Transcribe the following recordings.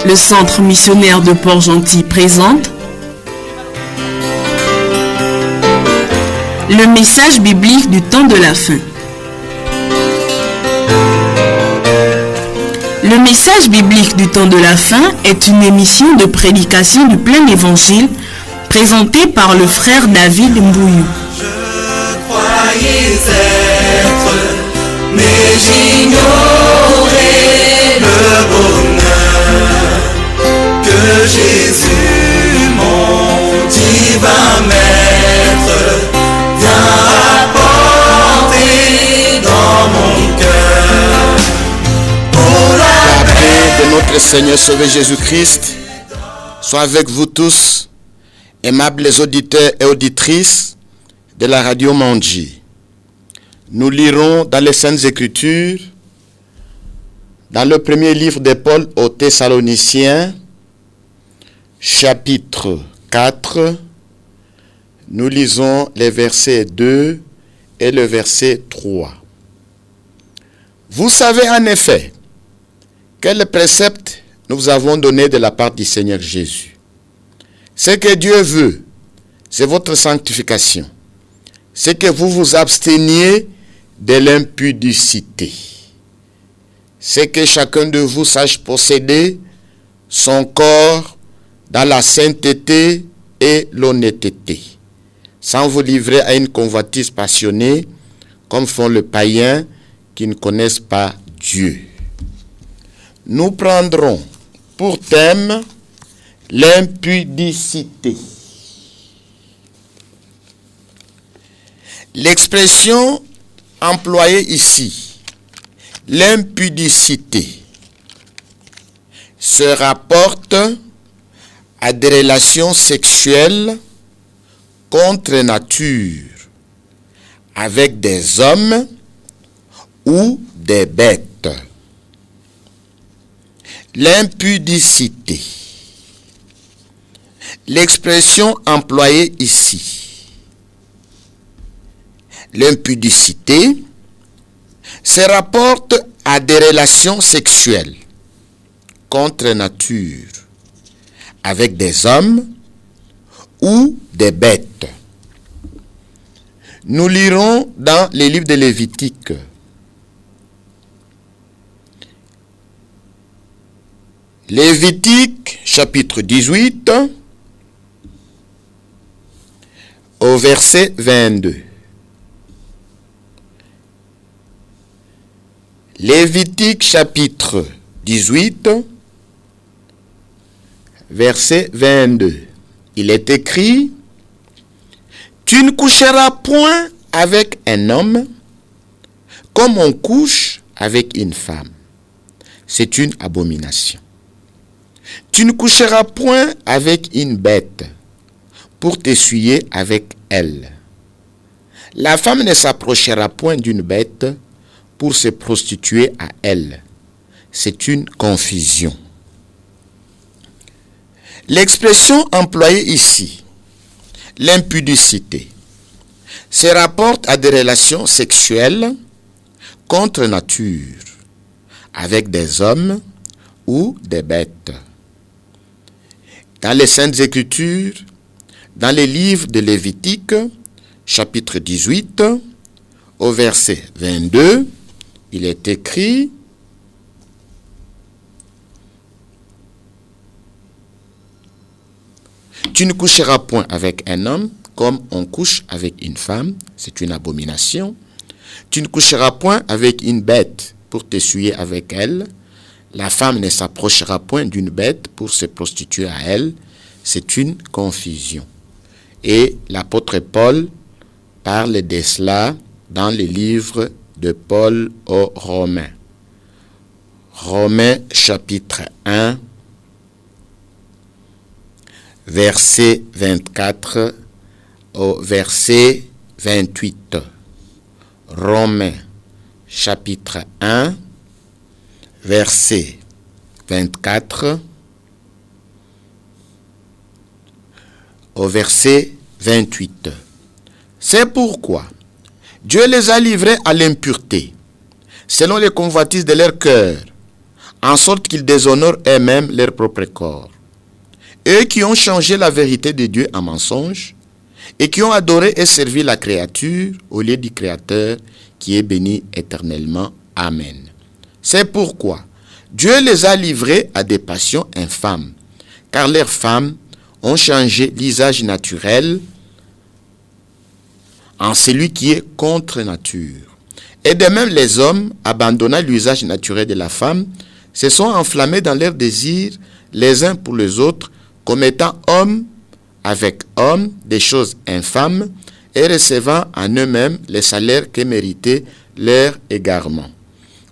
Le Centre missionnaire de Port-Gentil présente le message biblique du temps de la fin. Le message biblique du temps de la fin est une émission de prédication du plein évangile présentée par le frère David Mbouyou. Je croyais être, mais j'ignorais le bonheur que Jésus, mon divin maître, vient apporter dans mon cœur. Pour la paix de notre Seigneur Sauveur Jésus-Christ soit avec vous tous, aimables auditeurs et auditrices de la radio Mandji. Nous lirons dans les Saintes Écritures, dans le premier livre de Paul aux Thessaloniciens, chapitre 4, nous lisons les versets 2 et le verset 3. Vous savez en effet quel précepte nous vous avons donné de la part du Seigneur Jésus. Ce que Dieu veut, c'est votre sanctification. C'est que vous vous absteniez de l'impudicité. C'est que chacun de vous sache posséder son corps dans la sainteté et l'honnêteté, sans vous livrer à une convoitise passionnée, comme font les païens qui ne connaissent pas Dieu. Nous prendrons pour thème l'impudicité. L'expression employée ici, l'impudicité, se rapporte à des relations sexuelles contre nature avec des hommes ou des bêtes. L'impudicité. L'expression employée ici, l'impudicité, se rapporte à des relations sexuelles contre nature avec des hommes ou des bêtes. Nous lirons dans les livres de Lévitique. Lévitique, chapitre 18, au verset 22. Lévitique, chapitre 18, verset 22. Il est écrit: tu ne coucheras point avec un homme comme on couche avec une femme. C'est une abomination. Tu ne coucheras point avec une bête pour t'essuyer avec elle. La femme ne s'approchera point d'une bête pour se prostituer à elle. C'est une confusion. L'expression employée ici, l'impudicité, se rapporte à des relations sexuelles contre nature avec des hommes ou des bêtes. Dans les Saintes Écritures, dans les livres de Lévitique, chapitre 18, au verset 22, il est écrit: tu ne coucheras point avec un homme comme on couche avec une femme, c'est une abomination. Tu ne coucheras point avec une bête pour t'essuyer avec elle. La femme ne s'approchera point d'une bête pour se prostituer à elle. C'est une confusion. Et l'apôtre Paul parle de cela dans le livre de Paul aux Romains. Romains chapitre 1, verset 24 au verset 28. Romains chapitre 1, verset 24 au verset 28. C'est pourquoi Dieu les a livrés à l'impureté, selon les convoitises de leur cœur, en sorte qu'ils déshonorent eux-mêmes leur propre corps. Eux qui ont changé la vérité de Dieu en mensonge, et qui ont adoré et servi la créature au lieu du Créateur, qui est béni éternellement. Amen. C'est pourquoi Dieu les a livrés à des passions infâmes, car leurs femmes ont changé l'usage naturel en celui qui est contre nature. Et de même les hommes, abandonnant l'usage naturel de la femme, se sont enflammés dans leurs désirs les uns pour les autres, commettant hommes avec hommes des choses infâmes et recevant en eux-mêmes les salaires que méritait leur égarement.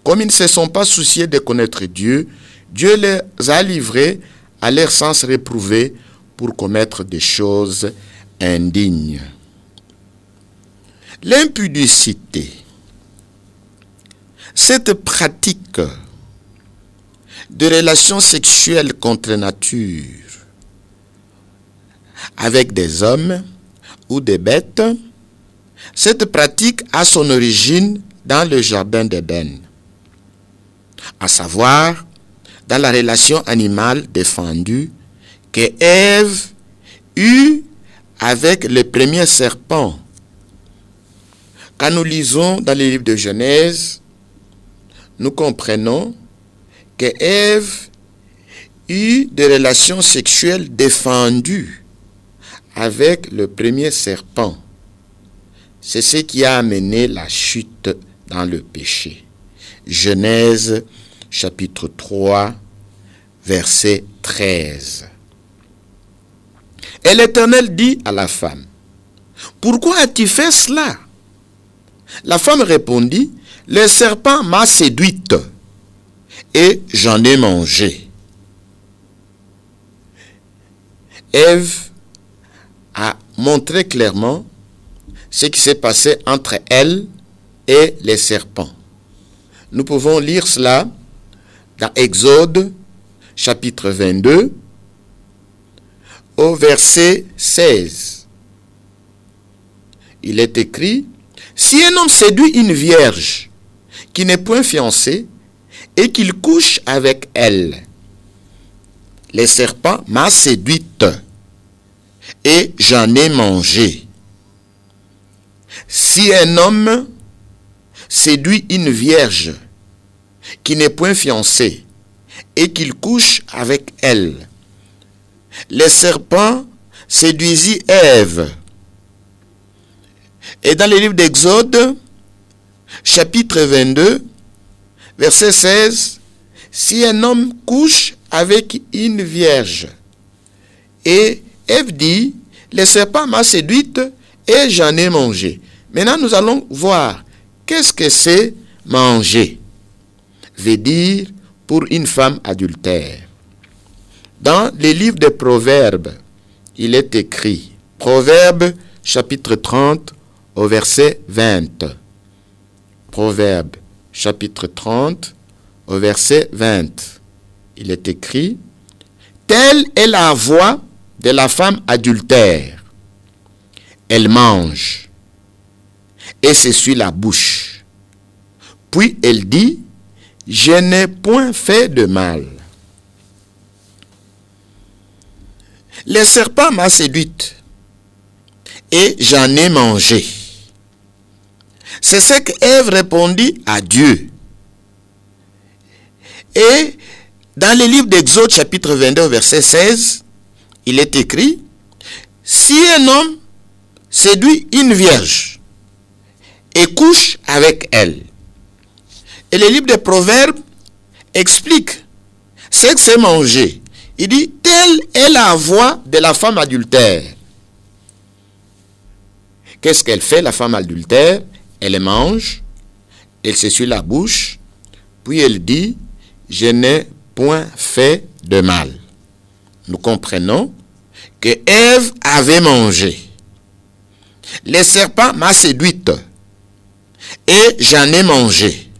Comme ils ne se sont pas souciés de connaître Dieu, Dieu les a livrés à leur sens réprouvé pour commettre des choses indignes. L'impudicité, cette pratique de relations sexuelles contre nature avec des hommes ou des bêtes, cette pratique a son origine dans le jardin d'Éden, à savoir dans la relation animale défendue que Ève eut avec le premier serpent. Quand nous lisons dans les livres de Genèse, nous comprenons que Ève eut des relations sexuelles défendues avec le premier serpent. C'est ce qui a amené la chute dans le péché. Genèse chapitre 3, verset 13. Et l'Éternel dit à la femme, « Pourquoi as-tu fait cela ?» La femme répondit, « Le serpent m'a séduite et j'en ai mangé. » Ève a montré clairement ce qui s'est passé entre elle et les serpents. Nous pouvons lire cela dans Exode, chapitre 22, au verset 16. Il est écrit, « Si un homme séduit une vierge qui n'est point fiancée et qu'il couche avec elle, le serpent m'a séduite et j'en ai mangé. Si un homme séduit une vierge qui n'est point fiancée et qu'il couche avec elle, le serpent séduisit Ève. » Et dans le livre d'Exode, chapitre 22, verset 16, « Si un homme couche avec une vierge, et Ève dit, le serpent m'a séduite et j'en ai mangé. » Maintenant, nous allons voir qu'est-ce que c'est manger. Veut dire pour une femme adultère. Dans les livres des Proverbes, il est écrit, Proverbes chapitre 30 au verset 20. Proverbes chapitre 30 au verset 20. Il est écrit, telle est la voix de la femme adultère. Elle mange et s'essuie la bouche. Puis elle dit, je n'ai point fait de mal. Le serpent m'a séduite et j'en ai mangé. C'est ce qu'Ève répondit à Dieu. Et dans le livre d'Exode chapitre 22 verset 16, il est écrit, si un homme séduit une vierge et couche avec elle. Et le livre des Proverbes explique ce que c'est manger. Il dit, telle est la voix de la femme adultère. Qu'est-ce qu'elle fait, la femme adultère? Elle mange, elle s'essuie la bouche, puis elle dit, je n'ai point fait de mal. Nous comprenons que Ève avait mangé. Le serpent m'a séduite et j'en ai mangé.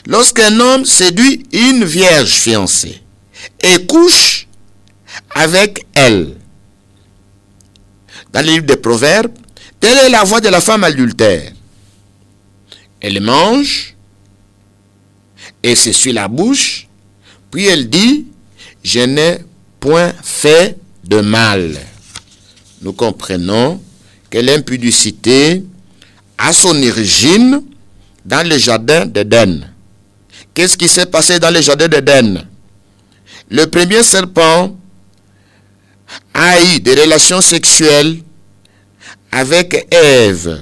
Lorsqu'un homme séduit une vierge fiancée et couche avec elle, dans le livre des Proverbes, telle est la voix de la femme adultère. Elle mange et s'essuie la bouche. Puis elle dit, je n'ai point fait de mal. Nous comprenons que l'impudicité a son origine dans le jardin d'Éden. Qu'est-ce qui s'est passé dans le jardin d'Éden? Le premier serpent a eu des relations sexuelles avec Ève.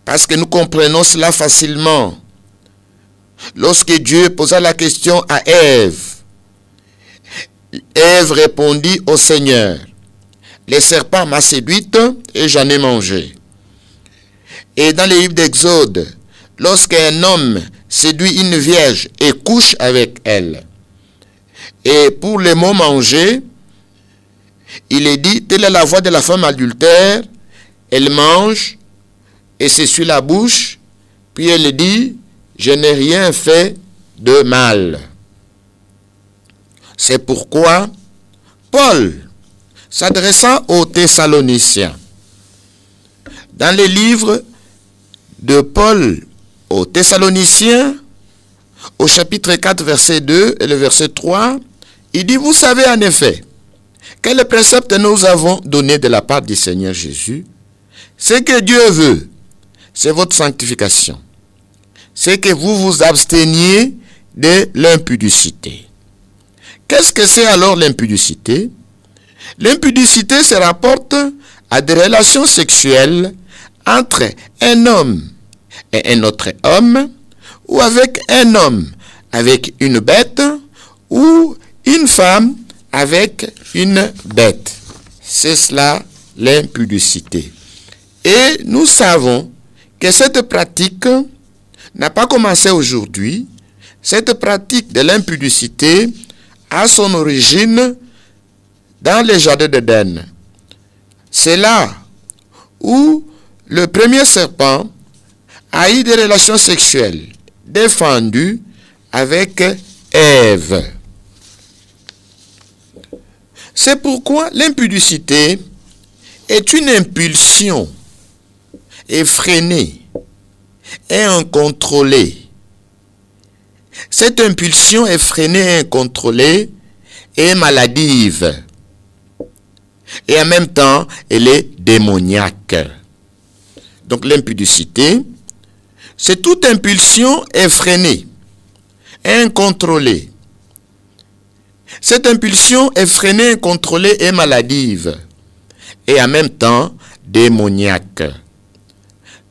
Parce que nous comprenons cela facilement. Lorsque Dieu posa la question à Ève, Ève répondit au Seigneur, le serpent m'a séduite et j'en ai mangé. Et dans le livre d'Exode, lorsqu'un homme séduit une vierge et couche avec elle, et pour le mot manger, il est dit, telle est la voix de la femme adultère, elle mange et s'essuie la bouche, puis elle dit, je n'ai rien fait de mal. C'est pourquoi Paul, s'adressant aux Thessaloniciens, dans les livres de Paul aux Thessaloniciens, au chapitre 4, verset 2 et le verset 3, il dit, vous savez en effet, quel précepte nous avons donné de la part du Seigneur Jésus, ce que Dieu veut, c'est votre sanctification. C'est que vous vous absteniez de l'impudicité. Qu'est-ce que c'est alors l'impudicité? L'impudicité se rapporte à des relations sexuelles entre un homme et un autre homme, ou avec un homme avec une bête, ou une femme avec une bête. C'est cela l'impudicité. Et nous savons que cette pratique n'a pas commencé aujourd'hui. Cette pratique de l'impudicité a son origine dans le jardin d'Éden. C'est là où le premier serpent a eu des relations sexuelles défendues avec Ève. C'est pourquoi l'impudicité est une impulsion effrénée et incontrôlée. Cette impulsion effrénée et incontrôlée est maladive. Et en même temps, elle est démoniaque. Donc l'impudicité, c'est toute impulsion effrénée et incontrôlée. Cette impulsion effrénée, incontrôlée et maladive. Et en même temps, démoniaque.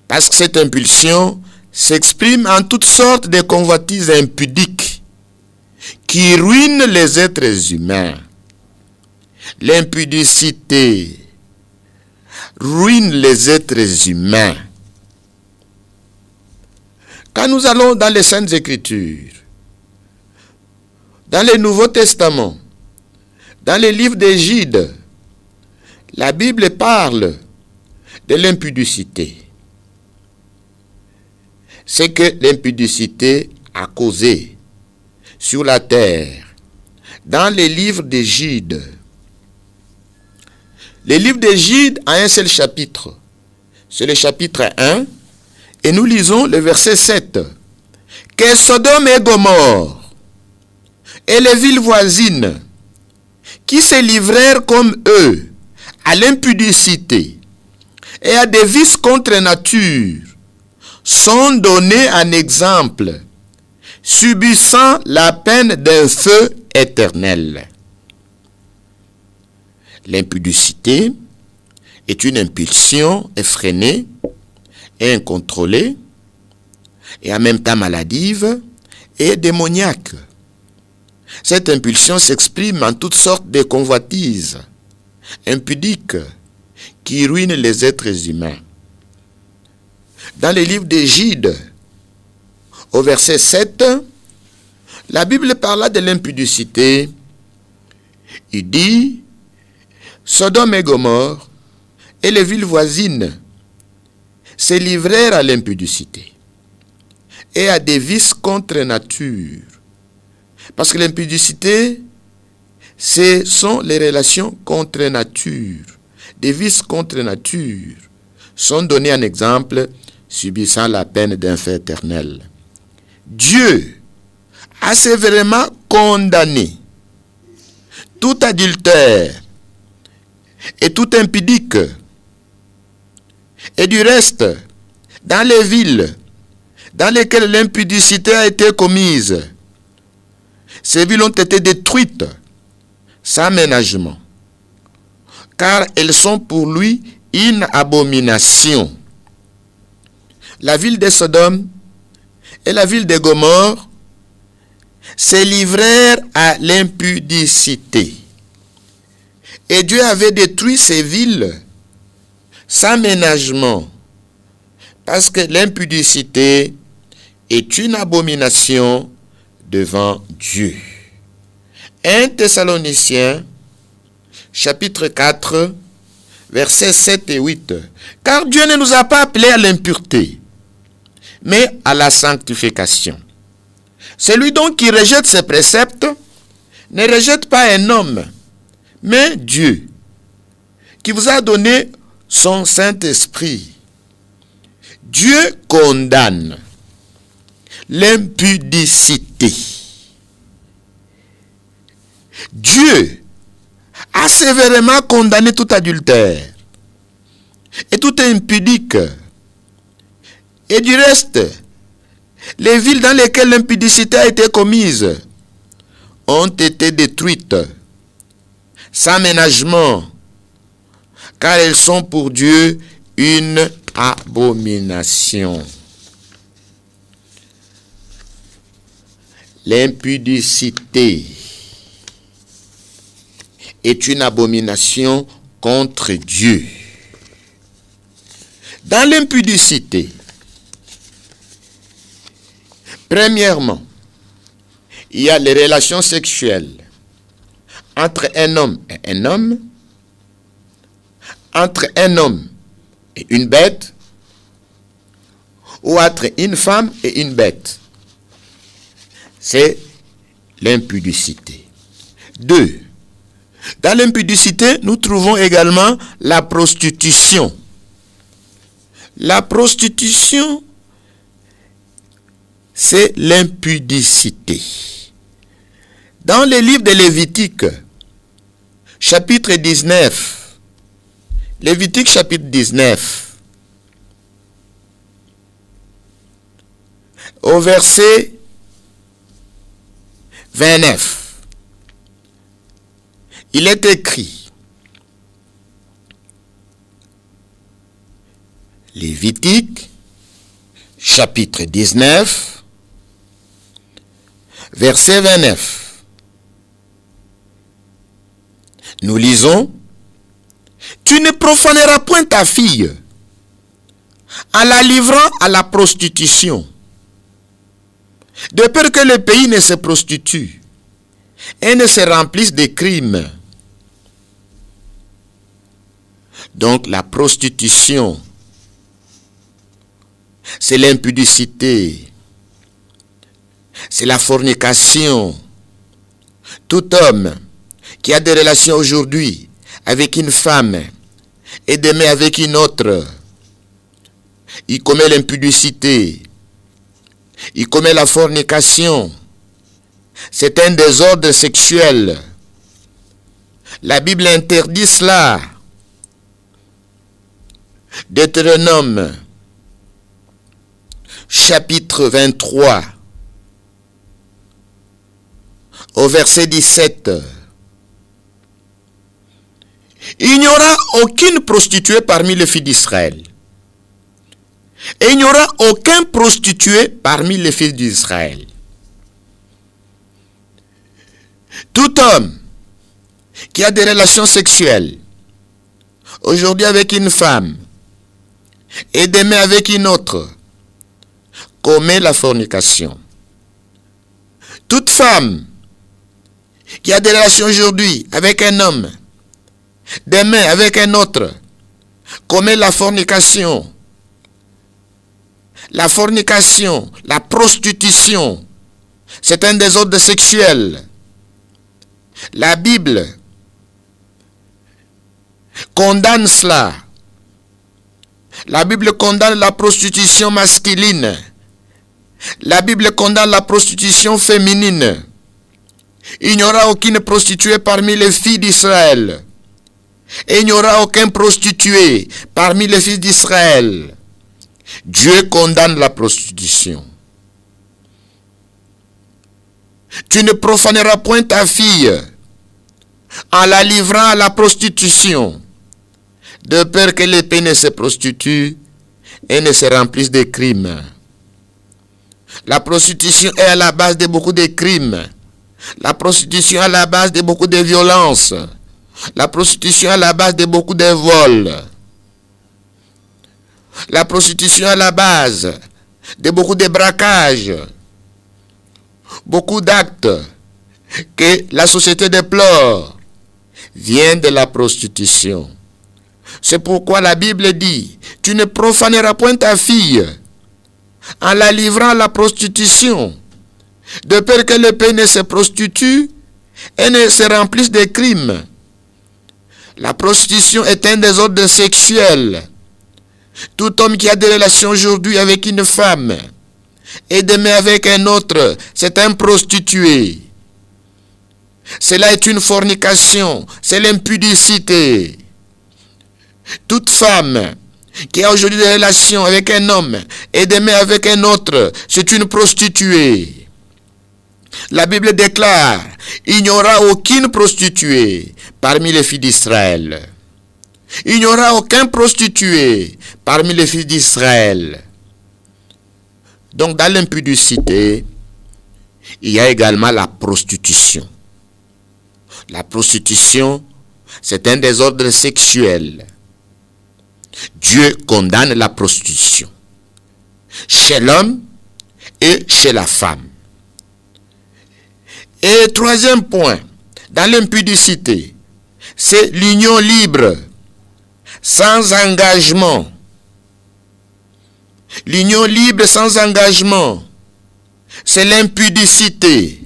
Parce que cette impulsion s'exprime en toutes sortes de convoitises impudiques qui ruinent les êtres humains. L'impudicité ruine les êtres humains. Quand nous allons dans les Saintes Écritures, dans le Nouveau Testament, dans les livres d'Égide, la Bible parle de l'impudicité. C'est que l'impudicité a causé sur la terre. Dans les livres d'Égide, les livres d'Égide a un seul chapitre. C'est le chapitre 1. Et nous lisons le verset 7. Que Sodome et Gomorrhe et les villes voisines qui se livrèrent comme eux à l'impudicité et à des vices contre nature sont donnés en exemple, subissant la peine d'un feu éternel. L'impudicité est une impulsion effrénée et incontrôlée, et en même temps maladive et démoniaque. Cette impulsion s'exprime en toutes sortes de convoitises impudiques qui ruinent les êtres humains. Dans les livres d'Égide, au verset 7, la Bible parla de l'impudicité. Il dit, Sodome et Gomorrhe et les villes voisines se livrèrent à l'impudicité et à des vices contre nature. Parce que l'impudicité, ce sont les relations contre nature. Des vices contre nature sont donnés en exemple, subissant la peine d'un feu éternel. Dieu a sévèrement condamné tout adultère et tout impudique. Et du reste, dans les villes dans lesquelles l'impudicité a été commise, ces villes ont été détruites sans ménagement, car elles sont pour lui une abomination. La ville de Sodome et la ville de Gomorrhe se livrèrent à l'impudicité. Et Dieu avait détruit ces villes sans ménagement, parce que l'impudicité est une abomination devant Dieu. 1 Thessaloniciens, chapitre 4, versets 7 et 8. Car Dieu ne nous a pas appelés à l'impureté, mais à la sanctification. Celui donc qui rejette ses préceptes ne rejette pas un homme, mais Dieu, qui vous a donné son Saint-Esprit. Dieu condamne l'impudicité. Dieu a sévèrement condamné tout adultère et tout impudique. Et du reste, les villes dans lesquelles l'impudicité a été commise ont été détruites sans ménagement, car elles sont pour Dieu une abomination. L'impudicité est une abomination contre Dieu. Dans l'impudicité, premièrement, il y a les relations sexuelles entre un homme et un homme, entre un homme et une bête, ou entre une femme et une bête. C'est l'impudicité. 2. Dans l'impudicité, nous trouvons également la prostitution. La prostitution, c'est l'impudicité. Dans le livre de Lévitique, chapitre 19, Lévitique chapitre 19, au verset 29, il est écrit, Lévitique chapitre 19, verset 29. Nous lisons, « Tu ne profaneras point ta fille en la livrant à la prostitution, de peur que le pays ne se prostitue et ne se remplisse de crimes. » Donc la prostitution, c'est l'impudicité, c'est la fornication. Tout homme qui a des relations aujourd'hui avec une femme et demain avec une autre, il commet l'impudicité, il commet la fornication. C'est un désordre sexuel. La Bible interdit cela. Deutéronome, chapitre 23, au verset 17. Il n'y aura aucune prostituée parmi les filles d'Israël. Et il n'y aura aucun prostitué parmi les fils d'Israël. Tout homme qui a des relations sexuelles, aujourd'hui avec une femme, et demain avec une autre, commet la fornication. Toute femme qui a des relations aujourd'hui avec un homme, demain avec un autre, commet la fornication. La fornication, la prostitution, c'est un désordre sexuel. La Bible condamne cela. La Bible condamne la prostitution masculine La Bible condamne la prostitution féminine. Il n'y aura aucune prostituée parmi les filles d'Israël. Et il n'y aura aucun prostitué parmi les fils d'Israël. Dieu condamne la prostitution. Tu ne profaneras point ta fille en la livrant à la prostitution, de peur que l'épée ne se prostitue et ne se remplisse de crimes. La prostitution est à la base de beaucoup de crimes. La prostitution est à la base de beaucoup de violences. La prostitution est à la base de beaucoup de vols. La prostitution est à la base de beaucoup de braquages. Beaucoup d'actes que la société déplore viennent de la prostitution. C'est pourquoi la Bible dit, tu ne profaneras point ta fille en la livrant à la prostitution, de peur que le pays ne se prostitue et ne se remplisse de crimes. La prostitution est un désordre sexuel. Tout homme qui a des relations aujourd'hui avec une femme et demain avec un autre, c'est un prostitué. Cela est une fornication, c'est l'impudicité. Toute femme qui a aujourd'hui des relations avec un homme et demain avec un autre, c'est une prostituée. La Bible déclare, il n'y aura aucune prostituée parmi les filles d'Israël. Il n'y aura aucun prostitué parmi les fils d'Israël. Donc dans l'impudicité, il y a également la prostitution. La prostitution, c'est un désordre sexuel. Dieu condamne la prostitution chez l'homme et chez la femme. Et troisième point, dans l'impudicité, c'est l'union libre, sans engagement. L'union libre sans engagement, c'est l'impudicité.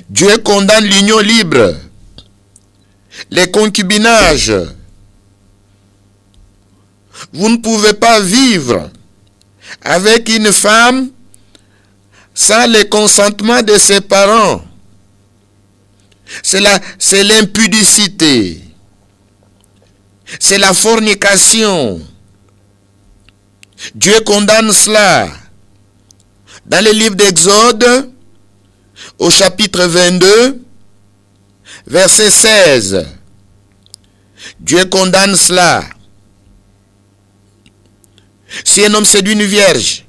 Dieu condamne l'union libre, les concubinages. Vous ne pouvez pas vivre avec une femme sans le consentement de ses parents. C'est l'impudicité. C'est la fornication. Dieu condamne cela. Dans le livre d'Exode, au chapitre 22, verset 16, Dieu condamne cela. Si un homme séduit une vierge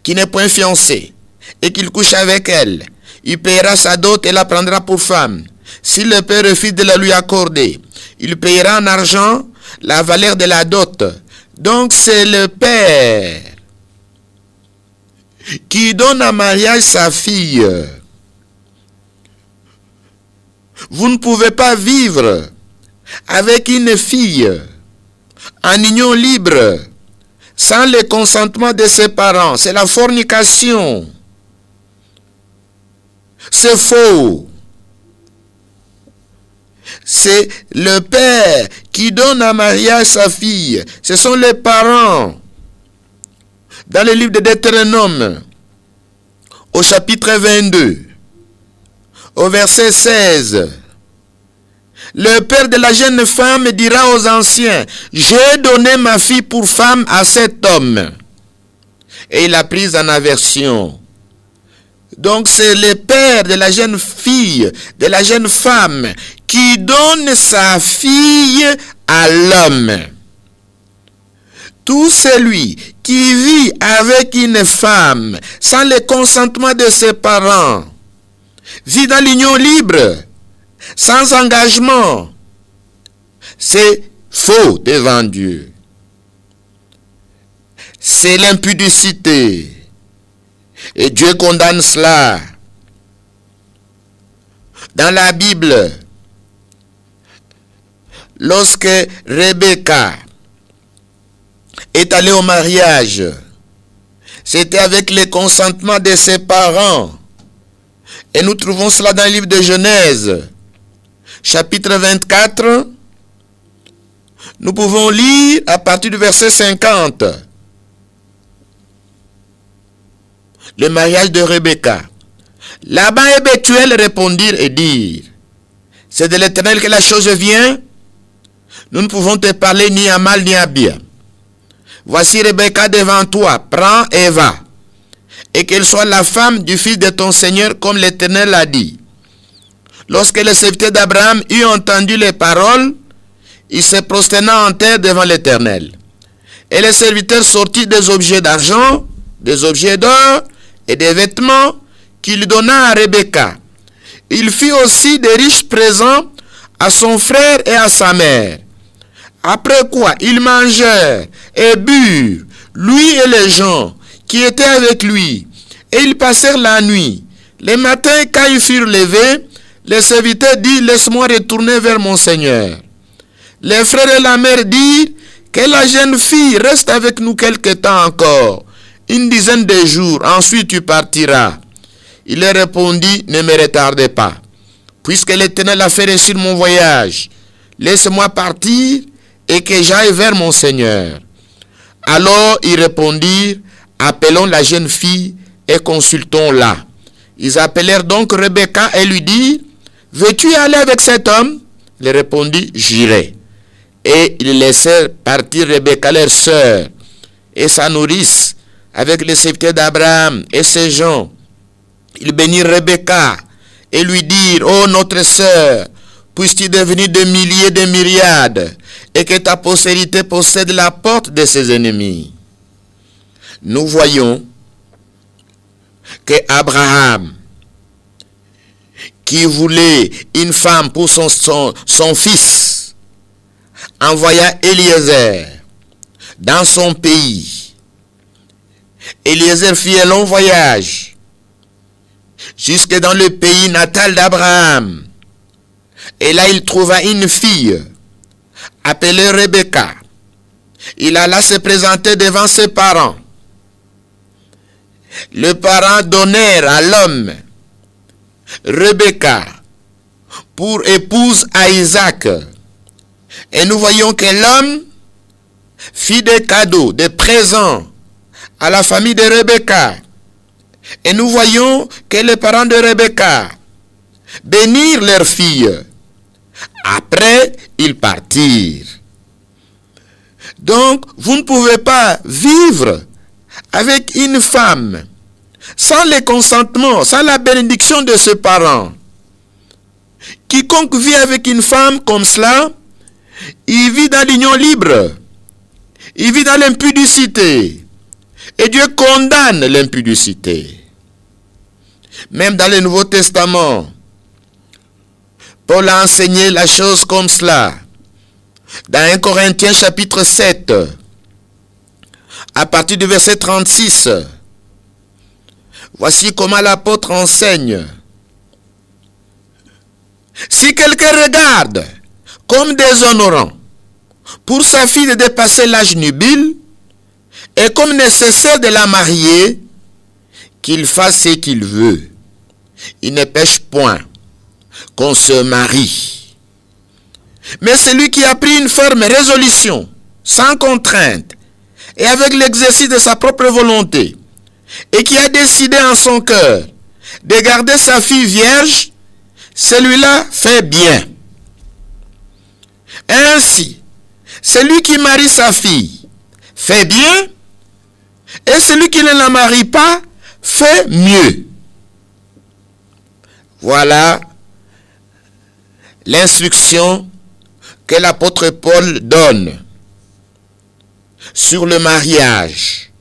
qui n'est point fiancée et qu'il couche avec elle, il paiera sa dot et la prendra pour femme. Si le père refuse de la lui accorder, il paiera en argent la valeur de la dot. Donc c'est le père qui donne en mariage sa fille. Vous ne pouvez pas vivre avec une fille en union libre sans le consentement de ses parents. C'est la fornication. C'est faux. C'est le père qui donne en mariage sa fille. Ce sont les parents. Dans le livre de Deutéronome, au chapitre 22, au verset 16, le père de la jeune femme dira aux anciens, j'ai donné ma fille pour femme à cet homme. Et il l'a prise en aversion. Donc c'est le père de la jeune fille, de la jeune femme, qui donne sa fille à l'homme. Tout celui qui vit avec une femme sans le consentement de ses parents, vit dans l'union libre, sans engagement, c'est faux devant Dieu. C'est l'impudicité. Et Dieu condamne cela. Dans la Bible, lorsque Rebecca est allée au mariage, c'était avec le consentement de ses parents. Et nous trouvons cela dans le livre de Genèse, chapitre 24. Nous pouvons lire à partir du verset 50. le mariage de Rebecca. Laban et Bethuel répondirent et dirent, c'est de l'Éternel que la chose vient. Nous ne pouvons te parler ni à mal ni à bien. Voici Rebecca devant toi, prends et va, et qu'elle soit la femme du fils de ton Seigneur comme l'Éternel l'a dit. Lorsque le serviteur d'Abraham eut entendu les paroles, il se prosterna en terre devant l'Éternel. Et le serviteur sortit des objets d'argent, des objets d'or et des vêtements qu'il donna à Rebecca. Il fit aussi des riches présents à son frère et à sa mère. Après quoi, ils mangèrent et burent, lui et les gens qui étaient avec lui, et ils passèrent la nuit. Le matin, quand ils furent levés, le serviteur dit, laisse-moi retourner vers mon Seigneur. Les frères et la mère dirent, que la jeune fille reste avec nous quelque temps encore, une dizaine de jours, ensuite tu partiras. Il leur répondit, ne me retardez pas, puisque l'Éternel a fait réussir mon voyage. Laisse-moi partir et que j'aille vers mon Seigneur. Alors ils répondirent, appelons la jeune fille et consultons-la. Ils appelèrent donc Rebecca et lui dirent, veux-tu aller avec cet homme? Il répondit, j'irai. Et ils laissèrent partir Rebecca, leur sœur, et sa nourrice, avec les serviteurs d'Abraham et ses gens. Ils bénirent Rebecca et lui dirent, ô notre sœur, puisses-tu devenir de milliers de myriades, et que ta postérité possède la porte de ses ennemis. Nous voyons que Abraham, qui voulait une femme pour son fils, envoya Eliezer dans son pays. Eliezer fit un long voyage jusque dans le pays natal d'Abraham. Et là, il trouva une fille appelée Rebecca. Il alla se présenter devant ses parents. Les parents donnèrent à l'homme Rebecca pour épouse à Isaac. Et nous voyons que l'homme fit des cadeaux, des présents à la famille de Rebecca. Et nous voyons que les parents de Rebecca bénirent leur fille. Après, ils partirent. Donc, vous ne pouvez pas vivre avec une femme sans le consentement, sans la bénédiction de ses parents. Quiconque vit avec une femme comme cela, il vit dans l'union libre. Il vit dans l'impudicité. Et Dieu condamne l'impudicité. Même dans le Nouveau Testament, Paul a enseigné la chose comme cela. Dans 1 Corinthiens chapitre 7, à partir du verset 36, voici comment l'apôtre enseigne. Si quelqu'un regarde comme déshonorant pour sa fille de dépasser l'âge nubile, et comme nécessaire de la marier, qu'il fasse ce qu'il veut. Il ne pêche point qu'on se marie. Mais celui qui a pris une ferme résolution, sans contrainte, et avec l'exercice de sa propre volonté, et qui a décidé en son cœur de garder sa fille vierge, celui-là fait bien. Ainsi, celui qui marie sa fille fait bien, et celui qui ne la marie pas fait mieux. Voilà l'instruction que l'apôtre Paul donne sur le mariage.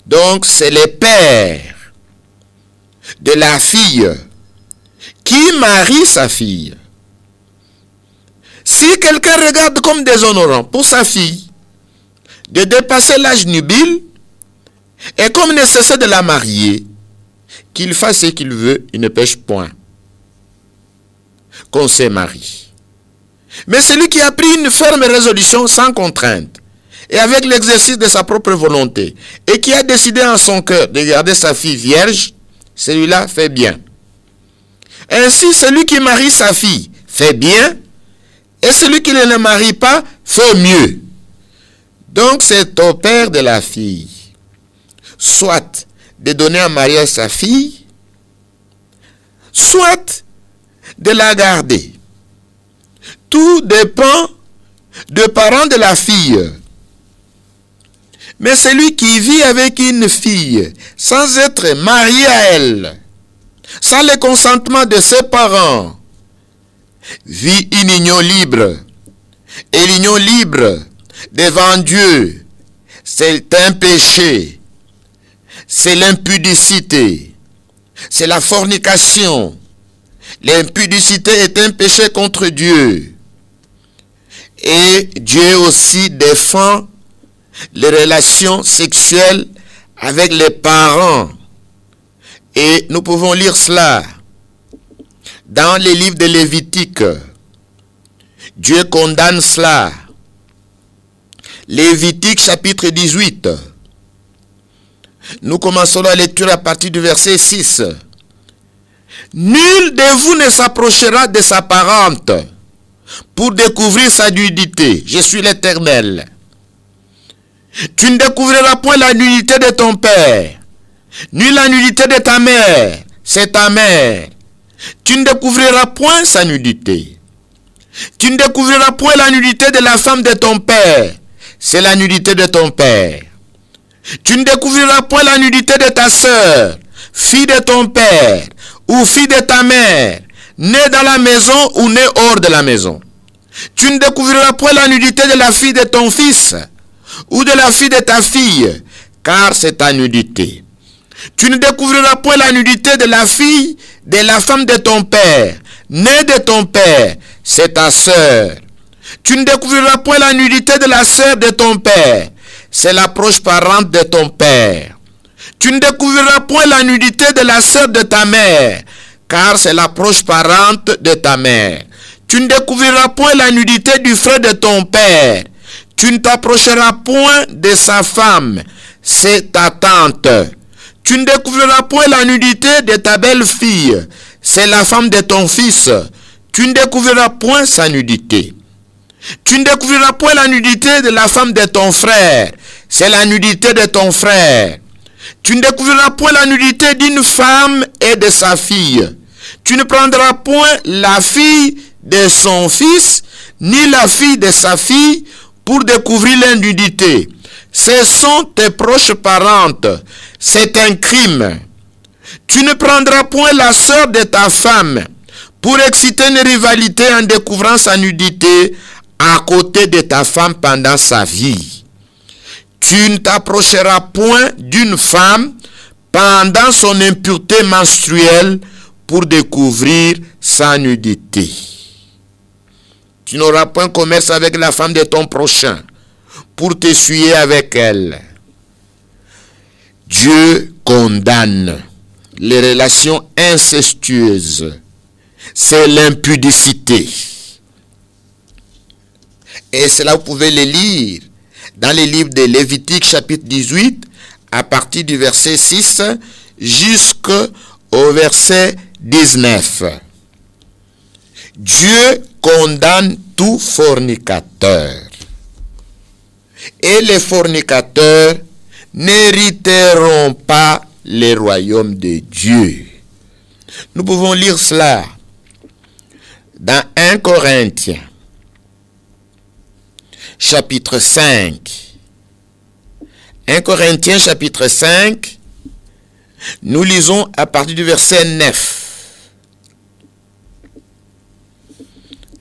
Donc, c'est le père de la fille qui marie sa fille. Si quelqu'un regarde comme déshonorant pour sa fille de dépasser l'âge nubile, et comme nécessaire de la marier, qu'il fasse ce qu'il veut, il ne pêche point qu'on se marie. Mais celui qui a pris une ferme résolution sans contrainte, et avec l'exercice de sa propre volonté, et qui a décidé en son cœur de garder sa fille vierge, celui-là fait bien. Ainsi, celui qui marie sa fille fait bien, et celui qui ne la marie pas fait mieux. Donc, c'est au père de la fille soit de donner en mariage sa fille, soit de la garder. Tout dépend des parents de la fille. Mais celui qui vit avec une fille sans être marié à elle, sans le consentement de ses parents, vit une union libre. Et l'union libre devant Dieu, c'est un péché, c'est l'impudicité, c'est la fornication. L'impudicité est un péché contre Dieu. Et Dieu aussi défend les relations sexuelles avec les parents. Et nous pouvons lire cela dans les livres de Lévitique. Dieu condamne cela. Lévitique chapitre 18. Nous commençons la lecture à partir du verset 6. Nul de vous ne s'approchera de sa parente pour découvrir sa nudité. Je suis l'Éternel. Tu ne découvriras point la nudité de ton père, ni la nudité de ta mère, c'est ta mère. Tu ne découvriras point sa nudité. Tu ne découvriras point la nudité de la femme de ton père, c'est la nudité de ton père. Tu ne découvriras point la nudité de ta sœur, fille de ton père, ou fille de ta mère, née dans la maison ou née hors de la maison. Tu ne découvriras point la nudité de la fille de ton fils, ou de la fille de ta fille, car c'est ta nudité. Tu ne découvriras point la nudité de la fille de la femme de ton père, née de ton père, c'est ta sœur. Tu ne découvriras point la nudité de la sœur de ton père, c'est la proche parente de ton père. Tu ne découvriras point la nudité de la sœur de ta mère, car c'est la proche parente de ta mère. Tu ne découvriras point la nudité du frère de ton père. Tu ne t'approcheras point de sa femme, c'est ta tante. Tu ne découvriras point la nudité de ta belle-fille, c'est la femme de ton fils. Tu ne découvriras point sa nudité. Tu ne découvriras point la nudité de la femme de ton frère, c'est la nudité de ton frère. Tu ne découvriras point la nudité d'une femme et de sa fille. Tu ne prendras point la fille de son fils, ni la fille de sa fille, pour découvrir la nudité. Ce sont tes proches parentes. C'est un crime. Tu ne prendras point la sœur de ta femme pour exciter une rivalité en découvrant sa nudité à côté de ta femme pendant sa vie. Tu ne t'approcheras point d'une femme pendant son impureté menstruelle pour découvrir sa nudité. Tu n'auras point commerce avec la femme de ton prochain pour t'essuyer avec elle. Dieu condamne les relations incestueuses. C'est l'impudicité. Et cela, vous pouvez le lire dans les livres de Lévitique chapitre 18, à partir du verset 6 jusqu'au verset 19. Dieu condamne tout fornicateur. Et les fornicateurs n'hériteront pas le royaume de Dieu. Nous pouvons lire cela dans 1 Corinthiens, chapitre 5. 1 Corinthiens, chapitre 5, nous lisons à partir du verset 9.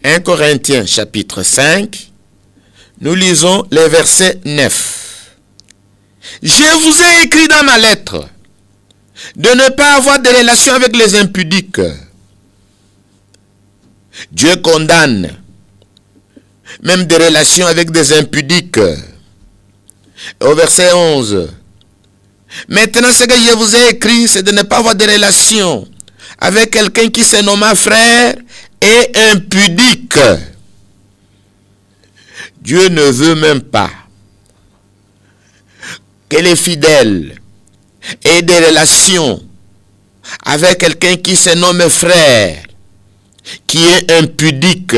1 Corinthiens, chapitre 5, nous lisons les versets 9. Je vous ai écrit dans ma lettre de ne pas avoir de relations avec les impudiques. Dieu condamne même des relations avec des impudiques. Au verset 11. Maintenant, ce que je vous ai écrit, c'est de ne pas avoir de relations avec quelqu'un qui se nomme frère et impudique. Dieu ne veut même pas que les fidèles aient des relations avec quelqu'un qui se nomme frère, qui est impudique.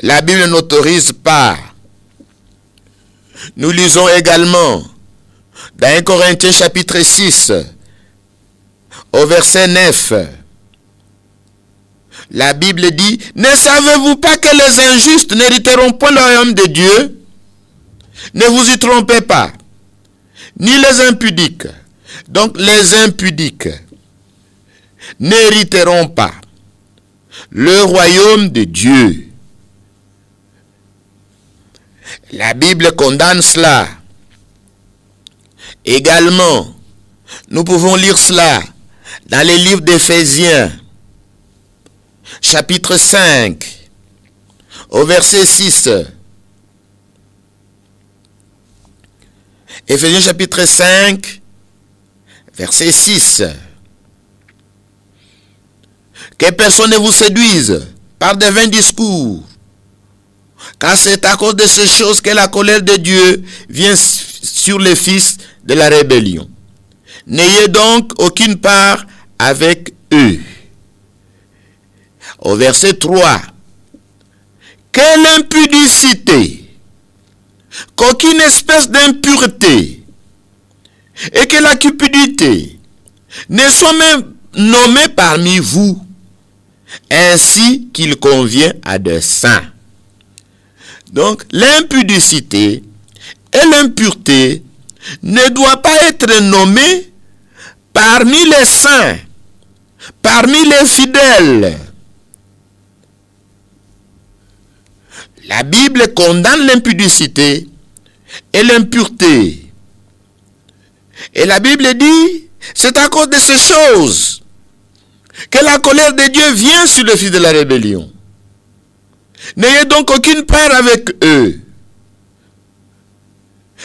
La Bible n'autorise pas. Nous lisons également Dans 1 Corinthiens chapitre 6, au verset 9, la Bible dit, « Ne savez-vous pas que les injustes n'hériteront point le royaume de Dieu? Ne vous y trompez pas, ni les impudiques. » Donc les impudiques n'hériteront pas le royaume de Dieu. La Bible condamne cela. Également, nous pouvons lire cela dans les livres d'Éphésiens, chapitre 5, au verset 6. Éphésiens chapitre 5, verset 6. Que personne ne vous séduise par de vains discours, car c'est à cause de ces choses que la colère de Dieu vient sur les fils de la rébellion. N'ayez donc aucune part avec eux. Au verset 3. Quelle impudicité, qu'aucune espèce d'impureté, et que la cupidité ne soit même nommée parmi vous, ainsi qu'il convient à des saints. Donc, l'impudicité et l'impureté ne doivent pas être nommées parmi les saints, parmi les fidèles. La Bible condamne l'impudicité et l'impureté. Et la Bible dit, c'est à cause de ces choses que la colère de Dieu vient sur les fils de la rébellion. N'ayez donc aucune part avec eux.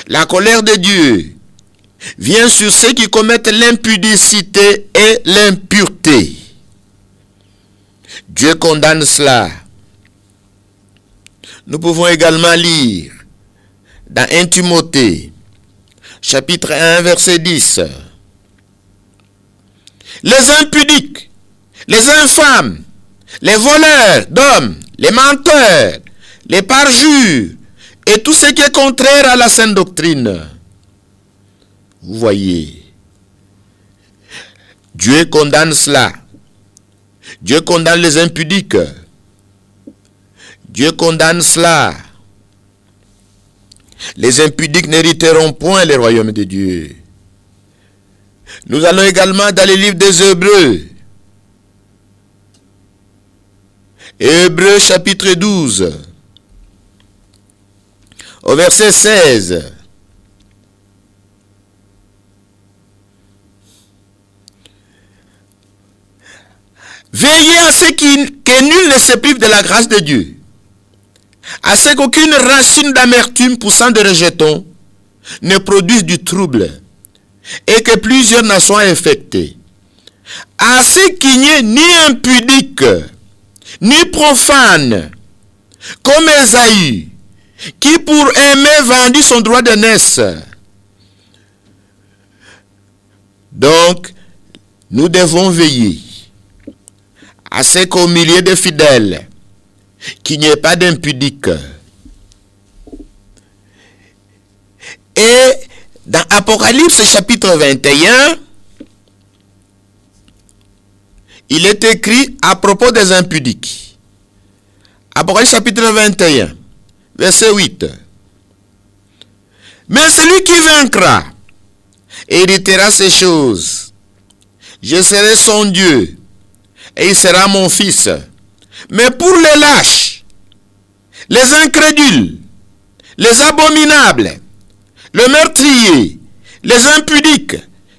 La colère de Dieu vient sur ceux qui commettent l'impudicité et l'impureté. Dieu condamne cela. Nous pouvons également lire dans 1 Timothée, chapitre 1, verset 10. Les impudiques, les infâmes, les voleurs d'hommes, les menteurs, les parjures, et tout ce qui est contraire à la sainte doctrine. Vous voyez, Dieu condamne cela. Dieu condamne les impudiques. Dieu condamne cela. Les impudiques n'hériteront point le royaume de Dieu. Nous allons également dans les livres des Hébreux. Hébreux chapitre 12, au verset 16. Veillez à ce que nul ne se prive de la grâce de Dieu, à ce qu'aucune racine d'amertume poussant de rejetons ne produise du trouble, et que plusieurs n'en soient infectés. À ce qu'il n'y ait ni impudique, ni profane, comme Ésaü, qui pour aimer vendit son droit d'aînesse. Donc, nous devons veiller à ce qu'au milieu des fidèles, qu'il n'y ait pas d'impudique. Et dans Apocalypse chapitre 21, il est écrit à propos des impudiques. Apocalypse chapitre 21, verset 8. Mais celui qui vaincra héritera ces choses. Je serai son Dieu, et il sera mon fils. Mais pour les lâches, les incrédules, les abominables, le meurtrier, les impudiques,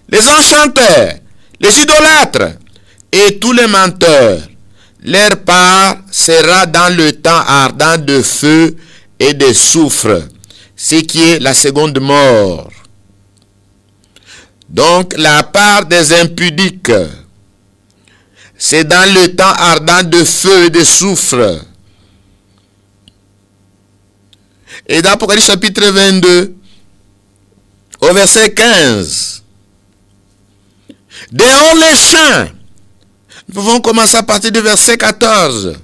les enchanteurs, les idolâtres et tous les menteurs, leur part sera dans le temps ardent de feu et de soufre, ce qui est la seconde mort. Donc la part des impudiques, c'est dans le temps ardent de feu et de soufre. Et dans Apocalypse chapitre 22, au verset 15, dehors les champs. Nous pouvons commencer à partir du verset 14.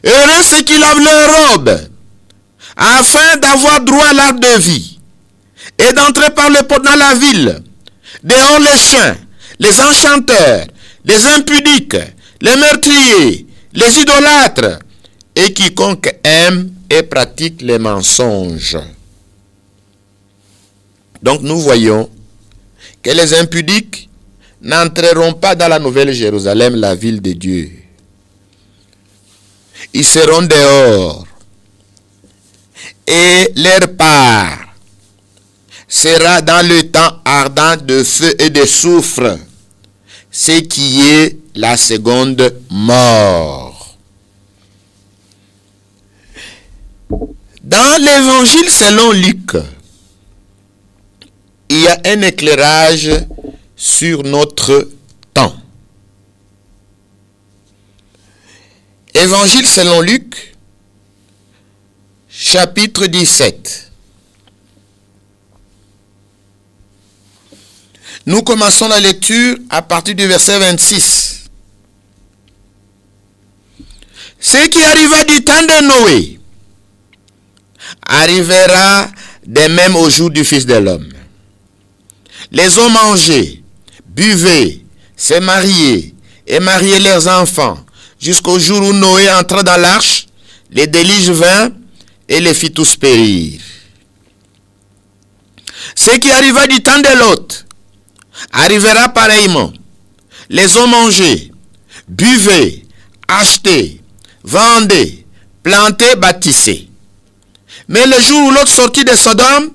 Heureux ceux qui lavent leurs robes, afin d'avoir droit à l'arbre de vie, et d'entrer par le porte dans la ville. Dehors les chiens, les enchanteurs, les impudiques, les meurtriers, les idolâtres, et quiconque aime et pratique les mensonges. Donc nous voyons que les impudiques n'entreront pas dans la Nouvelle Jérusalem, la ville de Dieu. Ils seront dehors. Et leur part sera dans le temps ardent de feu et de soufre, ce qui est la seconde mort. Dans l'évangile selon Luc, il y a un éclairage sur notre temps. Évangile selon Luc, chapitre 17. Nous commençons la lecture à partir du verset 26. Ce qui arriva du temps de Noé arrivera de même au jour du Fils de l'homme. Les hommes mangeaient, buvaient, se mariaient et mariaient leurs enfants, jusqu'au jour où Noé entra dans l'arche, les déluges vinrent et les fit tous périr. Ce qui arriva du temps de Lot arrivera pareillement. Les hommes mangeaient, buvaient, achetaient, vendaient, plantaient, bâtissaient. Mais le jour où Lot sortit de Sodome,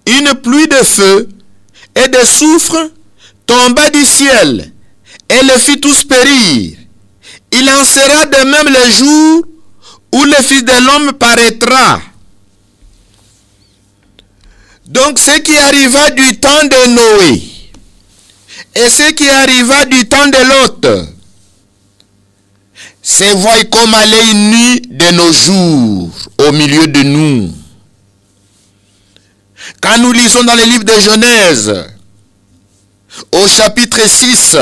une pluie de feu et de soufre tomba du ciel et les fit tous périr. Il en sera de même le jour où le Fils de l'homme paraîtra. Donc ce qui arriva du temps de Noé et ce qui arriva du temps de Lot se voit comme aller une nuit de nos jours au milieu de nous. Quand nous lisons dans le livre de Genèse, au chapitre 6,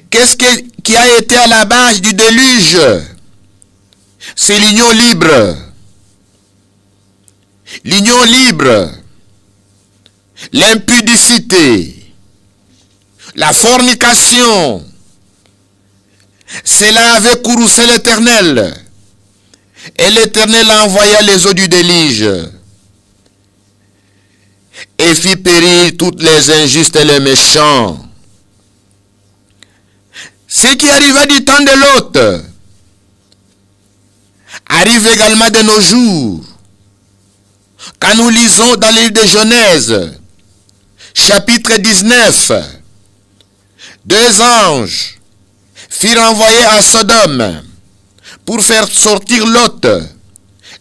qu'est-ce qui a été à la base du déluge? C'est l'union libre. L'union libre, l'impudicité, la fornication. Cela avait courroucé l'Éternel. Et l'Éternel envoya les eaux du déluge et fit périr toutes les injustes et les méchants. Ce qui arriva du temps de Lot arrive également de nos jours. Quand nous lisons dans le livre de Genèse, chapitre 19, deux anges firent envoyer à Sodome pour faire sortir Lot.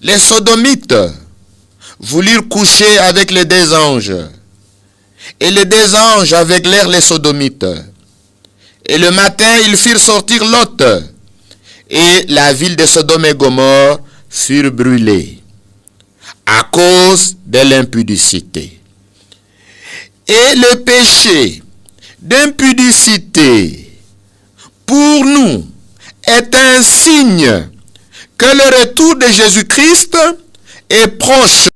Les Sodomites voulurent coucher avec les deux anges. Et les deux anges aveuglèrent les Sodomites. Et le matin, ils firent sortir Lot. Et la ville de Sodome et Gomorrhe furent brûlées à cause de l'impudicité. Et le péché d'impudicité, pour nous, est un signe que le retour de Jésus-Christ est proche.